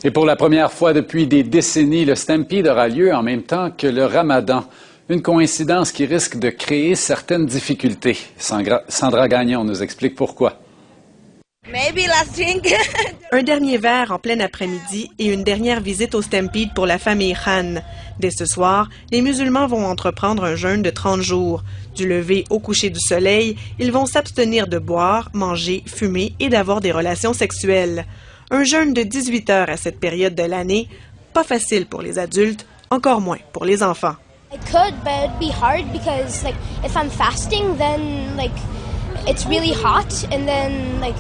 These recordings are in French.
Et pour la première fois depuis des décennies, le Stampede aura lieu en même temps que le Ramadan. Une coïncidence qui risque de créer certaines difficultés. Sandra Gagnon nous explique pourquoi. Un dernier verre en plein après-midi et une dernière visite au Stampede pour la famille Khan. Dès ce soir, les musulmans vont entreprendre un jeûne de 30 jours. Du lever au coucher du soleil, ils vont s'abstenir de boire, manger, fumer et d'avoir des relations sexuelles. Un jeûne de 18 heures à cette période de l'année, pas facile pour les adultes, encore moins pour les enfants. I could, but it'd be hard because, like, if I'm fasting, then, like, it's really hot, and then, like,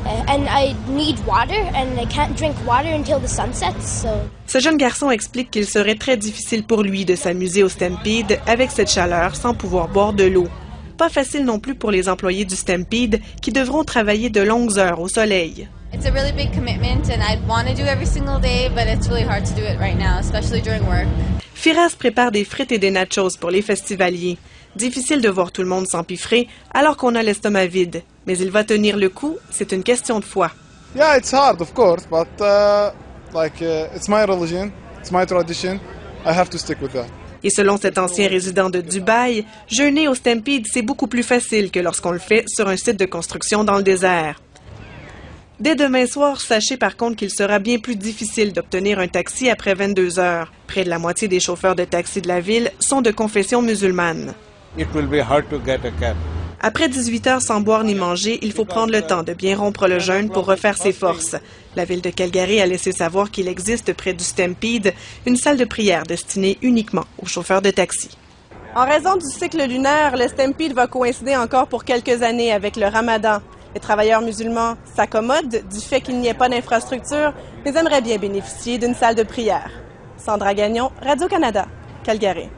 and I need water, and I can't drink water until the sun sets, so... Ce jeune garçon explique qu'il serait très difficile pour lui de s'amuser au Stampede avec cette chaleur sans pouvoir boire de l'eau. Pas facile non plus pour les employés du Stampede qui devront travailler de longues heures au soleil. It's a really big commitment and I'd want to do every single day, but it's really hard to do it right now, especially during work. Firas prépare des frites et des nachos pour les festivaliers. Difficile de voir tout le monde s'empiffrer alors qu'on a l'estomac vide. Mais il va tenir le coup, c'est une question de foi. Yeah, it's hard, of course, but it's my religion, it's my tradition. I have to stick with that. Et selon cet ancien résident de Dubaï, jeûner au Stampede, c'est beaucoup plus facile que lorsqu'on le fait sur un site de construction dans le désert. Dès demain soir, sachez par contre qu'il sera bien plus difficile d'obtenir un taxi après 22 heures. Près de la moitié des chauffeurs de taxi de la ville sont de confession musulmane. It will be hard to get a cab. Après 18 heures sans boire ni manger, il faut prendre le temps de bien rompre le jeûne pour refaire ses forces. La ville de Calgary a laissé savoir qu'il existe près du Stampede une salle de prière destinée uniquement aux chauffeurs de taxi. En raison du cycle lunaire, le Stampede va coïncider encore pour quelques années avec le Ramadan. Les travailleurs musulmans s'accommodent du fait qu'il n'y ait pas d'infrastructure, mais aimeraient bien bénéficier d'une salle de prière. Sandra Gagnon, Radio-Canada, Calgary.